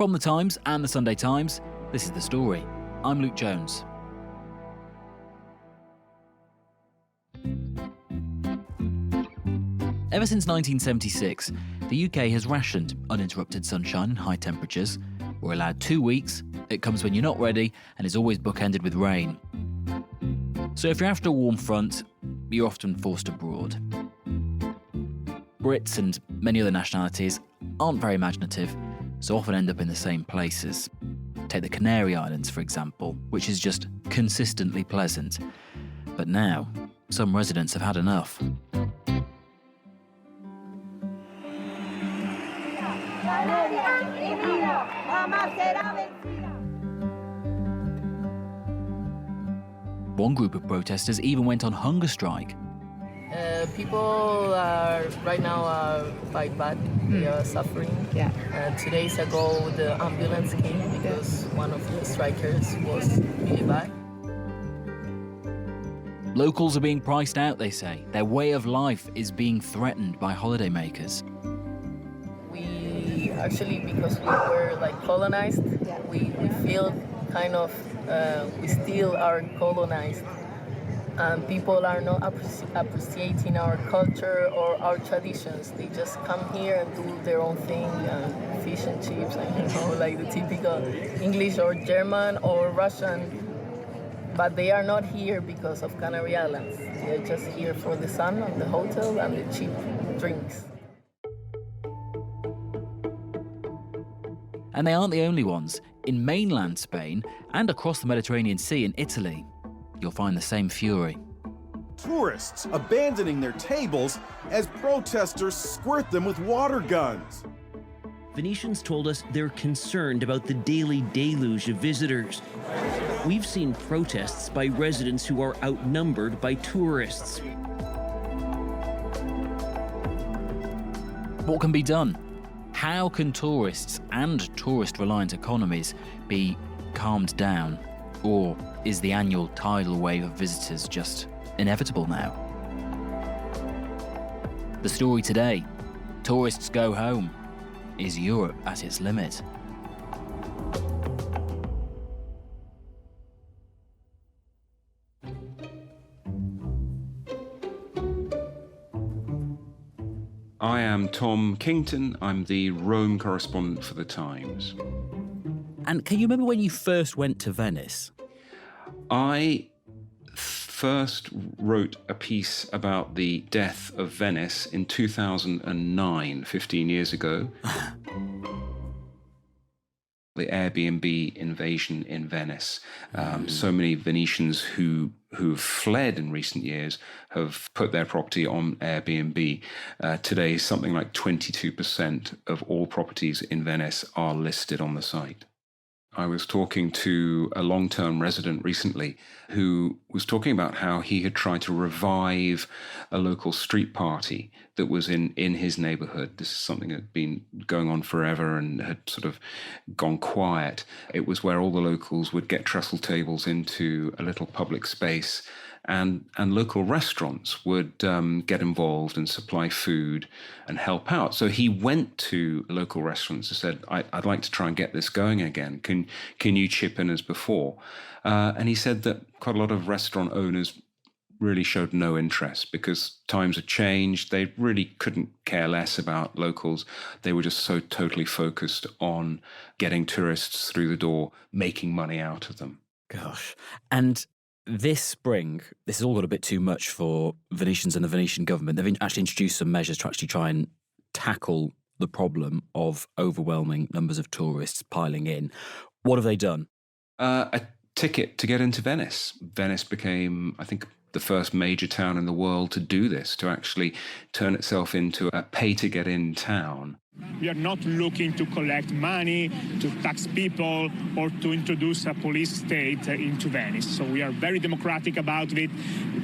From The Times and The Sunday Times, this is The Story. I'm Luke Jones. Ever since 1976, the UK has rationed uninterrupted sunshine and high temperatures. We're allowed 2 weeks, it comes when you're not ready, and is always bookended with rain. So if you're after a warm front, you're often forced abroad. Brits and many other nationalities aren't very imaginative, so often end up in the same places. Take the Canary Islands, for example, which is just consistently pleasant. But now, some residents have had enough. One group of protesters even went on hunger strike. People are right now quite bad. They are suffering. 2 days ago, the ambulance came because one of the strikers was really bad. Locals are being priced out, they say. Their way of life is being threatened by holidaymakers. We actually, because we were colonized, we feel kind of we still are colonized. And people are not appreciating our culture or our traditions. They just come here and do their own thing, fish and chips, and like the typical English or German or Russian. But they are not here because of Canary Islands. They are just here for the sun and the hotel and the cheap drinks. And they aren't the only ones. In mainland Spain and across the Mediterranean Sea in Italy, you'll find the same fury. Tourists abandoning their tables as protesters squirt them with water guns. Venetians told us they're concerned about the daily deluge of visitors. We've seen protests by residents who are outnumbered by tourists. What can be done? How can tourists and tourist-reliant economies be calmed down? Or is the annual tidal wave of visitors just inevitable now? The story today: tourists go home. Is Europe at its limit? I am Tom Kington. I'm the Rome correspondent for The Times. And can you remember when you first went to Venice? I first wrote a piece about the death of Venice in 2009, 15 years ago. The Airbnb invasion in Venice. So many Venetians who've fled in recent years have put their property on Airbnb. Today, something like 22% of all properties in Venice are listed on the site. I was talking to a long-term resident recently who was talking about how he had tried to revive a local street party that was in his neighborhood. This is something that had been going on forever and had sort of gone quiet. It was where all the locals would get trestle tables into a little public space, and local restaurants would get involved and supply food and help out. So he went to local restaurants and said, I'd like to try and get this going again. Can you chip in as before? And he said that quite a lot of restaurant owners really showed no interest because times had changed. They really couldn't care less about locals. They were just so totally focused on getting tourists through the door, making money out of them. Gosh. And this spring, this has all got a bit too much for Venetians and the Venetian government. They've actually introduced some measures to actually try and tackle the problem of overwhelming numbers of tourists piling in. What have they done? A ticket to get into Venice. Venice became, I think, the first major town in the world to do this, to actually turn itself into a pay-to-get-in town. We are not looking to collect money, to tax people, or to introduce a police state into Venice. So we are very democratic about it.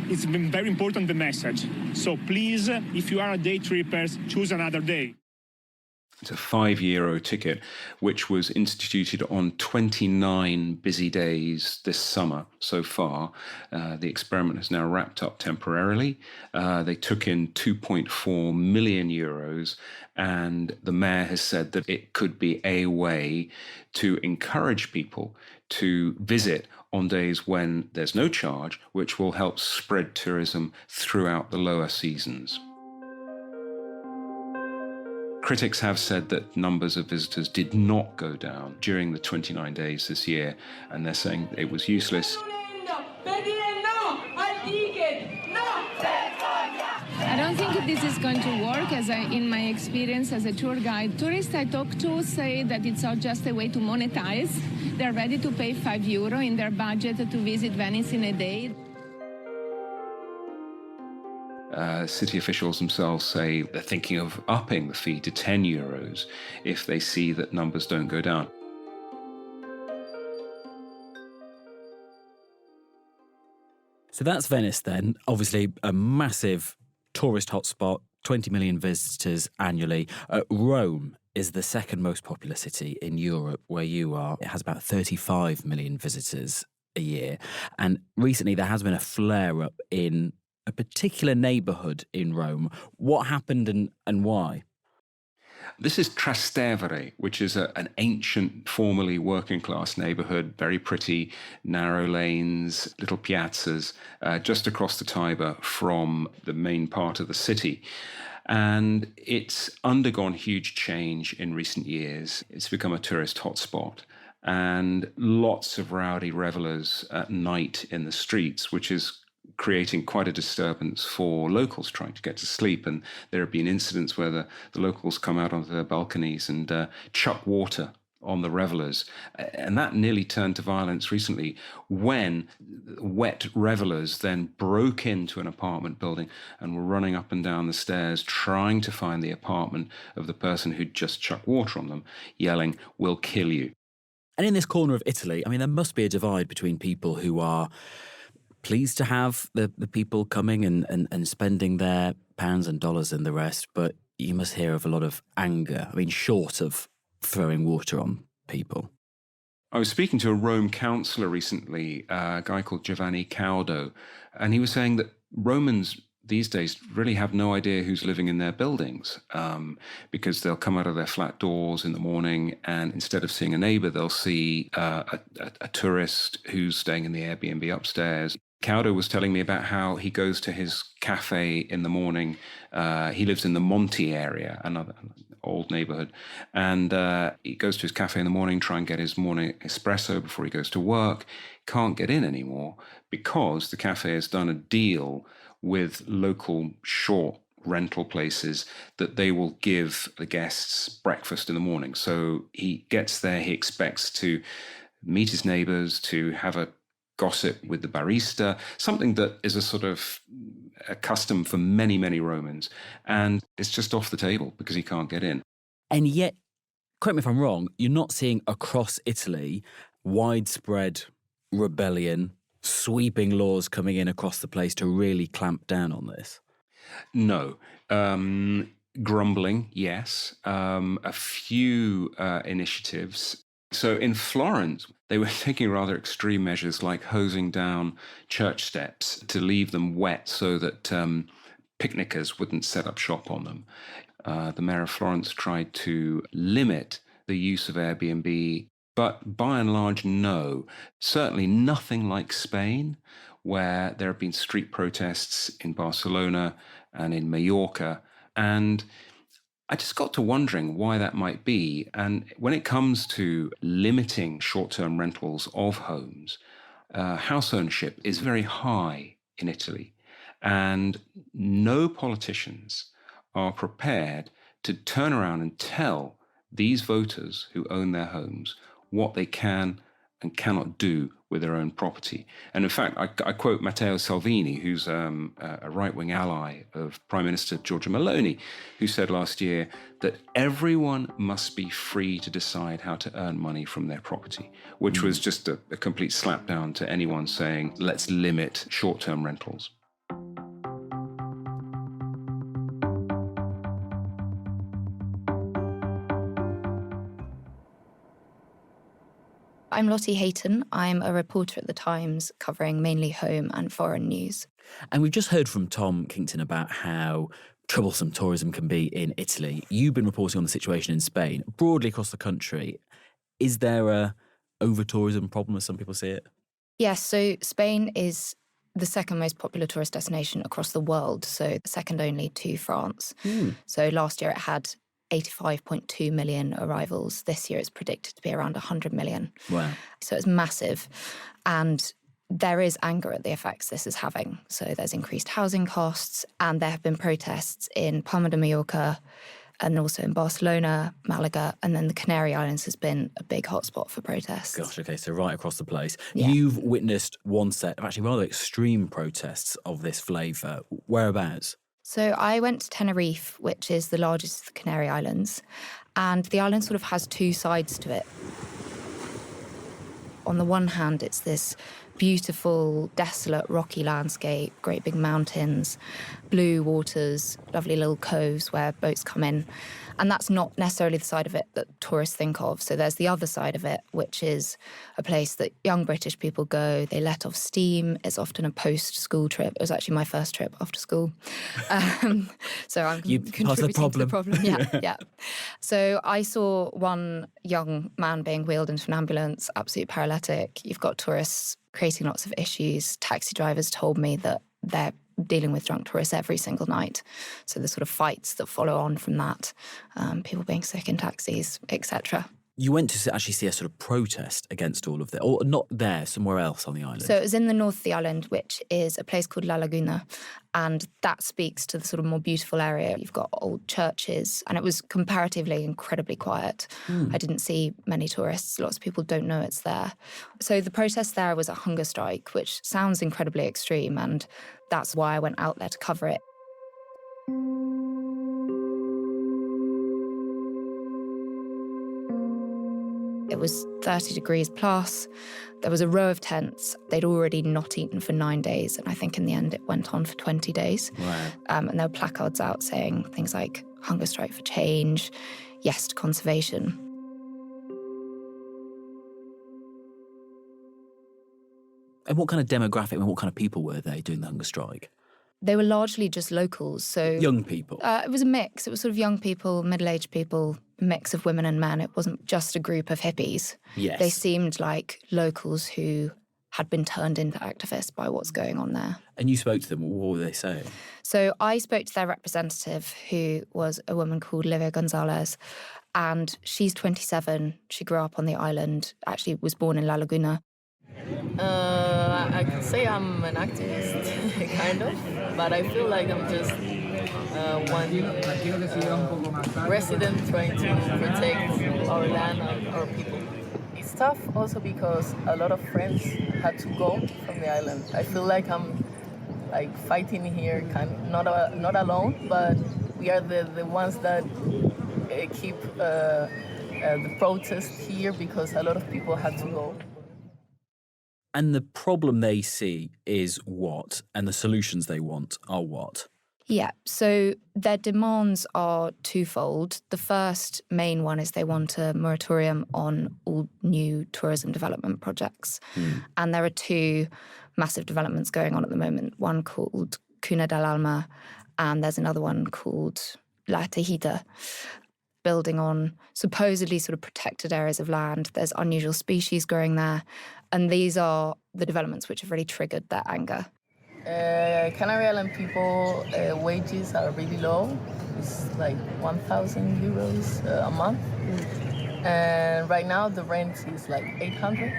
It's been very important, the message. So please, if you are a day tripper, choose another day. It's a €5 ticket, which was instituted on 29 busy days this summer so far. The experiment has now wrapped up temporarily. They took in €2.4 million, and the mayor has said that it could be a way to encourage people to visit on days when there's no charge, which will help spread tourism throughout the lower seasons. Critics have said that numbers of visitors did not go down during the 29 days this year, and they're saying it was useless. I don't think this is going to work, in my experience as a tour guide. Tourists I talk to say that it's not just a way to monetize. They're ready to pay €5 in their budget to visit Venice in a day. City officials themselves say they're thinking of upping the fee to €10 if they see that numbers don't go down. So that's Venice then. Obviously a massive tourist hotspot, 20 million visitors annually. Rome is the second most popular city in Europe where you are. It has about 35 million visitors a year. And recently there has been a flare-up in a particular neighbourhood in Rome. What happened and why? This is Trastevere, which is an ancient, formerly working-class neighbourhood, very pretty, narrow lanes, little piazzas, just across the Tiber from the main part of the city. And it's undergone huge change in recent years. It's become a tourist hotspot. And lots of rowdy revellers at night in the streets, which is creating quite a disturbance for locals trying to get to sleep. And there have been incidents where the locals come out onto their balconies and chuck water on the revellers. And that nearly turned to violence recently when wet revellers then broke into an apartment building and were running up and down the stairs trying to find the apartment of the person who'd just chucked water on them, yelling, "We'll kill you." And in this corner of Italy, I mean, there must be a divide between people who are pleased to have the people coming and spending their pounds and dollars and the rest, but you must hear of a lot of anger, I mean, short of throwing water on people. I was speaking to a Rome councillor recently, a guy called Giovanni Caudo, and he was saying that Romans these days really have no idea who's living in their buildings, because they'll come out of their flat doors in the morning and instead of seeing a neighbour, they'll see a tourist who's staying in the Airbnb upstairs. Caudo was telling me about how he goes to his cafe in the morning. He lives in the Monti area, another old neighborhood, and he goes to his cafe in the morning, try and get his morning espresso before he goes to work. Can't get in anymore because the cafe has done a deal with local short rental places that they will give the guests breakfast in the morning. So he gets there, he expects to meet his neighbors, to have a gossip with the barista, something that is a sort of a custom for many, many Romans. And it's just off the table because he can't get in. And yet, correct me if I'm wrong, you're not seeing across Italy widespread rebellion, sweeping laws coming in across the place to really clamp down on this. No. Grumbling, yes. A few initiatives. So in Florence, they were taking rather extreme measures like hosing down church steps to leave them wet so that picnickers wouldn't set up shop on them. The mayor of Florence tried to limit the use of Airbnb, but by and large, no. Certainly nothing like Spain, where there have been street protests in Barcelona and in Mallorca. And I just got to wondering why that might be. And when it comes to limiting short-term rentals of homes, house ownership is very high in Italy. And no politicians are prepared to turn around and tell these voters who own their homes what they can and cannot do with their own property. And in fact, I quote Matteo Salvini, who's a right-wing ally of Prime Minister Giorgia Meloni, who said last year that everyone must be free to decide how to earn money from their property, which was just a complete slapdown to anyone saying, let's limit short-term rentals. I'm Lottie Hayton. I'm a reporter at The Times covering mainly home and foreign news. And we've just heard from Tom Kington about how troublesome tourism can be in Italy. You've been reporting on the situation in Spain. Broadly across the country, is there a over-tourism problem as some people see it? Yes, so Spain is the second most popular tourist destination across the world, so second only to France. So last year it had 85.2 million arrivals. This year it's predicted to be around 100 million. Wow. So it's massive. And there is anger at the effects this is having. So there's increased housing costs, and there have been protests in Palma de Mallorca and also in Barcelona, Malaga, and then the Canary Islands has been a big hotspot for protests. Gosh, okay, so right across the place. Yeah. You've witnessed one set of actually rather extreme protests of this flavour. Whereabouts? So I went to Tenerife, which is the largest of the Canary Islands, and the island sort of has two sides to it. On the one hand, it's this beautiful, desolate, rocky landscape, great big mountains, blue waters, lovely little coves where boats come in. And that's not necessarily the side of it that tourists think of. So there's the other side of it, which is a place that young British people go. They let off steam. It's often a post-school trip. It was actually my first trip after school. So I'm contributing to the problem. Yeah. So I saw one young man being wheeled into an ambulance, absolute paralytic. You've got tourists creating lots of issues. Taxi drivers told me that they're dealing with drunk tourists every single night. So the sort of fights that follow on from that, people being sick in taxis, etc. You went to actually see a sort of protest against all of that, or not there, somewhere else on the island? So it was in the north of the island, which is a place called La Laguna, and that speaks to the sort of more beautiful area. You've got old churches, and it was comparatively incredibly quiet. I didn't see many tourists. Lots of people don't know it's there. So the protest there was a hunger strike, which sounds incredibly extreme, and that's why I went out there to cover it. It was 30 degrees plus. There was a row of tents. They'd already not eaten for 9 days, and I think in the end it went on for 20 days. Wow. And there were placards out saying things like, hunger strike for change, yes to conservation. And what kind of demographic and what kind of people were they doing the hunger strike? They were largely just locals, so... Young people? It was a mix. It was sort of young people, middle-aged people, a mix of women and men. It wasn't just a group of hippies. Yes. They seemed like locals who had been turned into activists by what's going on there. And you spoke to them. What were they saying? So I spoke to their representative, who was a woman called Livia Gonzalez, and she's 27. She grew up on the island, actually was born in La Laguna. I could say I'm an activist, kind of, but I feel like I'm just one resident trying to protect our land and our people. It's tough also because a lot of friends had to go from the island. I feel like I'm fighting here, not alone, but we are the ones that keep the protest here because a lot of people had to go. And the problem they see is what? And the solutions they want are what? Yeah, so their demands are twofold. The first main one is they want a moratorium on all new tourism development projects. And there are two massive developments going on at the moment, one called Cuna del Alma, and there's another one called La Tejita, building on supposedly sort of protected areas of land. There's unusual species growing there. And these are the developments which have really triggered their anger. Canary Island people, wages are really low. It's like 1,000 euros a month. And right now the rent is like 800.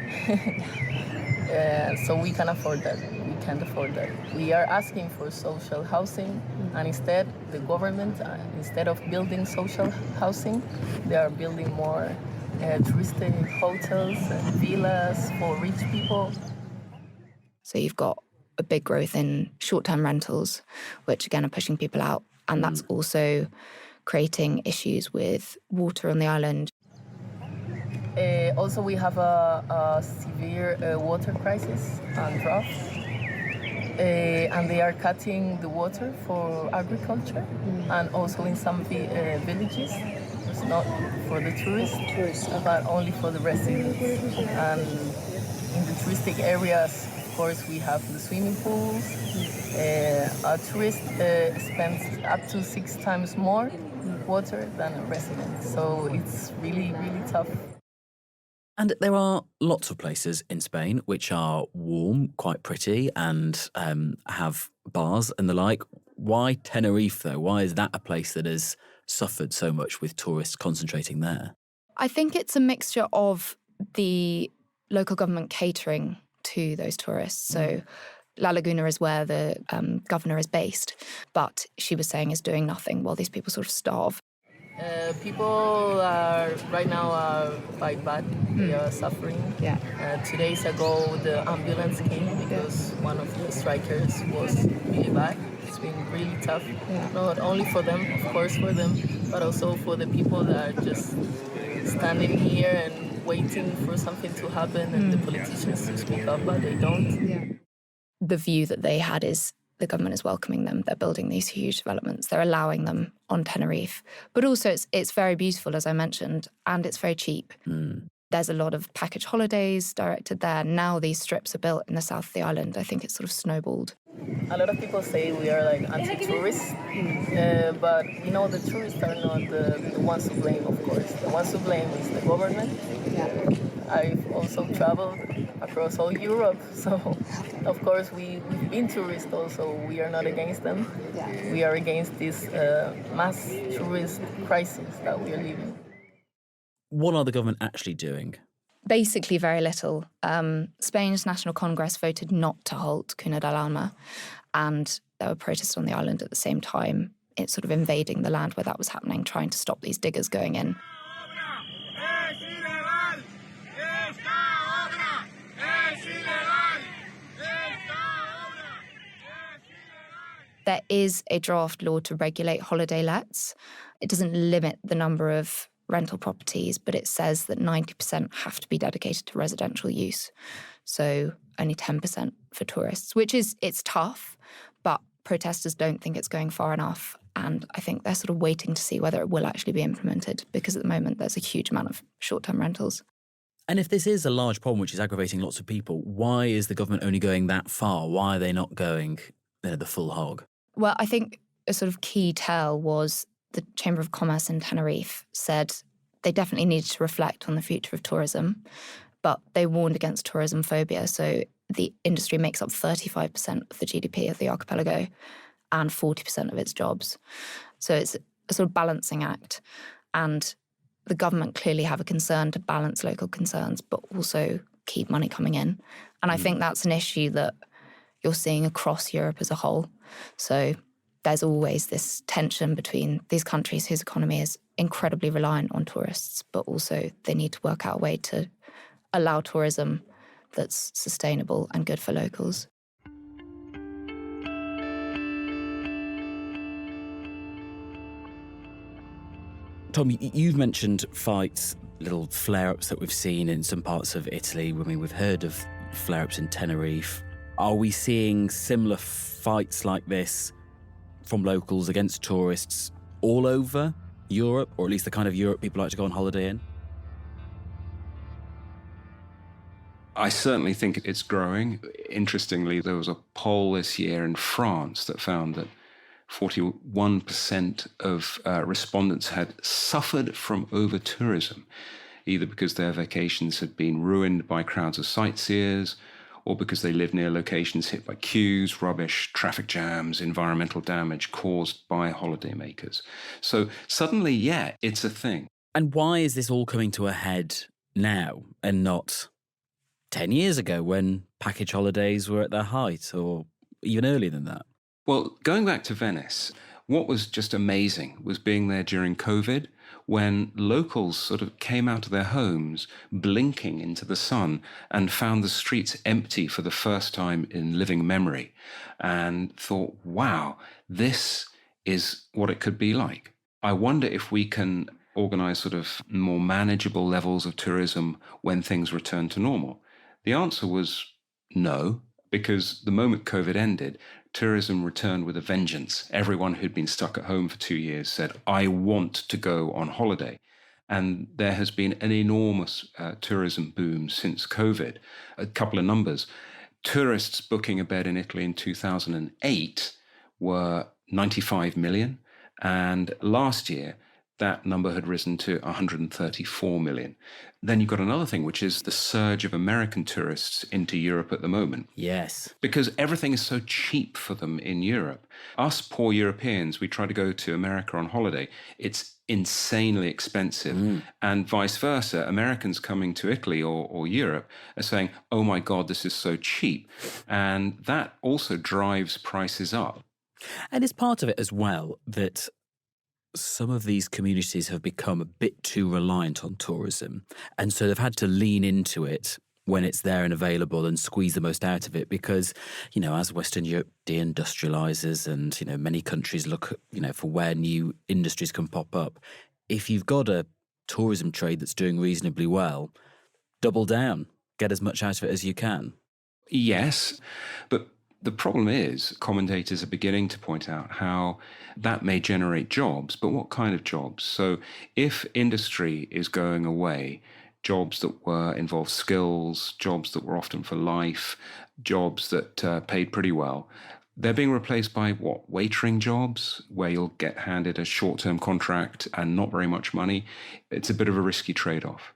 So we can afford that. We can't afford that. We are asking for social housing, and instead the government, instead of building social housing, they are building more touristic hotels and villas for rich people. So you've got a big growth in short-term rentals, which again are pushing people out. And that's also creating issues with water on the island. Also, we have a severe water crisis and drought. And they are cutting the water for agriculture and also in some villages. shops, not for the tourists, but only for the residents. And in the touristic areas, of course, we have the swimming pools. A tourist spends up to 6 times more water than a resident. So it's really, really tough. And there are lots of places in Spain which are warm, quite pretty, and have bars and the like. Why Tenerife, though? Why is that a place that has suffered so much with tourists concentrating there? I think it's a mixture of the local government catering to those tourists. So La Laguna is where the governor is based, but she was saying is doing nothing while these people sort of starve. People are right now quite bad. They are suffering. 2 days ago, the ambulance came because one of the strikers was really bad. It's been really tough, not only for them, of course, for them, but also for the people that are just standing here and waiting for something to happen and the politicians to speak up, but they don't. The view that they had is the government is welcoming them. They're building these huge developments. They're allowing them on Tenerife. But also it's very beautiful, as I mentioned, and it's very cheap. There's a lot of package holidays directed there. Now these strips are built in the south of the island. I think it's sort of snowballed. A lot of people say we are like anti-tourists, but we know the tourists are not the ones to blame, of course. The ones to blame is the government. I've also traveled across all Europe, so of course we've been tourists also. We are not against them. We are against this mass tourist crisis that we are living. What are the government actually doing? Basically very little. Spain's National Congress voted not to halt Cuna del Alma, and there were protests on the island at the same time. It's sort of invading the land where that was happening, trying to stop these diggers going in. There is a draft law to regulate holiday lets. It doesn't limit the number of rental properties, but it says that 90% have to be dedicated to residential use. So only 10% for tourists, it's tough, but protesters don't think it's going far enough. And I think they're sort of waiting to see whether it will actually be implemented, because at the moment there's a huge amount of short-term rentals. And if this is a large problem which is aggravating lots of people, why is the government only going that far? Why are they not going the full hog? Well, I think a sort of key tell was the Chamber of Commerce in Tenerife said they definitely needed to reflect on the future of tourism, but they warned against tourism phobia. So the industry makes up 35% of the GDP of the archipelago and 40% of its jobs. So it's a sort of balancing act. And the government clearly have a concern to balance local concerns, but also keep money coming in. And I think that's an issue that you're seeing across Europe as a whole. So there's always this tension between these countries whose economy is incredibly reliant on tourists, but also they need to work out a way to allow tourism that's sustainable and good for locals. Tom, you've mentioned fights, little flare-ups that we've seen in some parts of Italy. I mean, we've heard of flare-ups in Tenerife. Are we seeing similar fights like this from locals against tourists all over Europe, or at least the kind of Europe people like to go on holiday in? I certainly think it's growing. Interestingly, there was a poll this year in France that found that 41% of respondents had suffered from over-tourism, either because their vacations had been ruined by crowds of sightseers, or because they live near locations hit by queues, rubbish, traffic jams, environmental damage caused by holidaymakers. So suddenly, yeah, it's a thing. And why is this all coming to a head now and not 10 years ago when package holidays were at their height, or even earlier than that? Well, going back to Venice, what was just amazing was being there during COVID, when locals sort of came out of their homes blinking into the sun and found the streets empty for the first time in living memory and thought, wow, this is what it could be like. I wonder if we can organize sort of more manageable levels of tourism when things return to normal. The answer was no, because the moment COVID ended, tourism returned with a vengeance. Everyone who'd been stuck at home for 2 years said, I want to go on holiday. And there has been an enormous tourism boom since COVID. A couple of numbers. Tourists booking a bed in Italy in 2008 were 95 million. And last year, that number had risen to 134 million. Then you've got another thing, which is the surge of American tourists into Europe at the moment. Yes. Because everything is so cheap for them in Europe. Us poor Europeans, we try to go to America on holiday. It's insanely expensive. And vice versa. Americans coming to Italy or Europe are saying, oh my God, this is so cheap. And that also drives prices up. And it's part of it as well that some of these communities have become a bit too reliant on tourism. And so they've had to lean into it when it's there and available and squeeze the most out of it because, you know, as Western Europe deindustrializes and, you know, many countries look, you know, for where new industries can pop up, if you've got a tourism trade that's doing reasonably well, double down, get as much out of it as you can. Yes, but the problem is commentators are beginning to point out how that may generate jobs, but what kind of jobs? So if industry is going away, jobs that involved skills, jobs that were often for life, jobs that paid pretty well, they're being replaced by what? Waitering jobs, where you'll get handed a short-term contract and not very much money. It's a bit of a risky trade-off.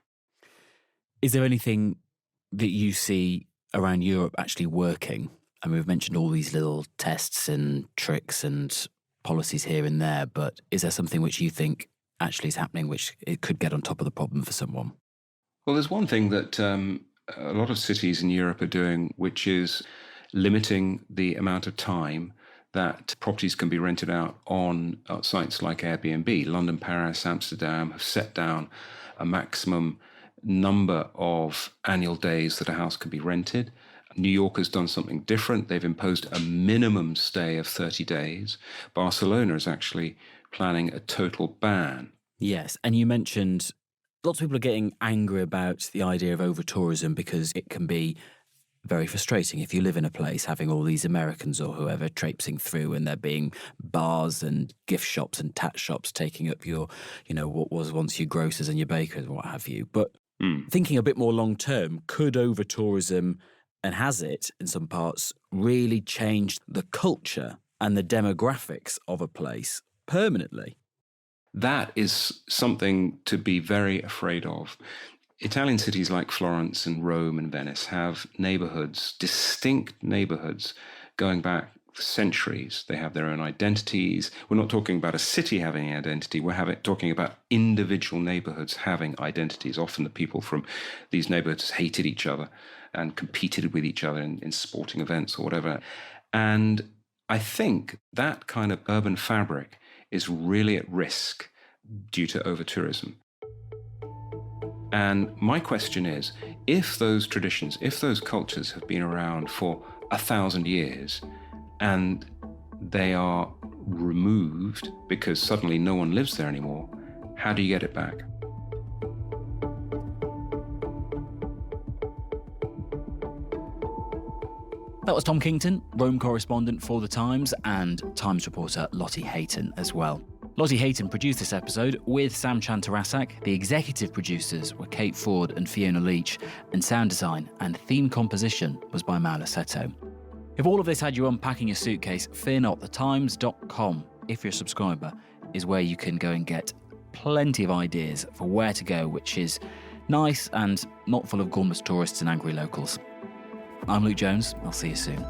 Is there anything that you see around Europe actually working? I mean, we've mentioned all these little tests and tricks and policies here and there, but is there something which you think actually is happening which it could get on top of the problem for someone? Well, there's one thing that a lot of cities in Europe are doing, which is limiting the amount of time that properties can be rented out on sites like Airbnb. London, Paris, Amsterdam have set down a maximum number of annual days that a house can be rented. New York has done something different. They've imposed a minimum stay of 30 days. Barcelona is actually planning a total ban. Yes, and you mentioned lots of people are getting angry about the idea of over-tourism because it can be very frustrating if you live in a place having all these Americans or whoever traipsing through and there being bars and gift shops and tat shops taking up your, you know, what was once your grocers and your bakers and what have you. But thinking a bit more long-term, could over-tourism, and has it in some parts, really changed the culture and the demographics of a place permanently? That is something to be very afraid of. Italian cities like Florence and Rome and Venice have neighborhoods, distinct neighborhoods, going back centuries. They have their own identities. We're not talking about a city having an identity. We're talking about individual neighborhoods having identities. Often the people from these neighborhoods hated each other and competed with each other in sporting events or whatever. And I think that kind of urban fabric is really at risk due to over-tourism. And my question is, if those traditions, if those cultures have been around for 1,000 years and they are removed because suddenly no one lives there anymore, how do you get it back? That was Tom Kington, Rome correspondent for The Times, and Times reporter Lottie Hayton as well. Lottie Hayton produced this episode with Sam Chantarasak. The executive producers were Kate Ford and Fiona Leach, and sound design and theme composition was by Maula Seto. If all of this had you unpacking your suitcase, fear not, thetimes.com, if you're a subscriber, is where you can go and get plenty of ideas for where to go, which is nice and not full of gormless tourists and angry locals. I'm Luke Jones. I'll see you soon.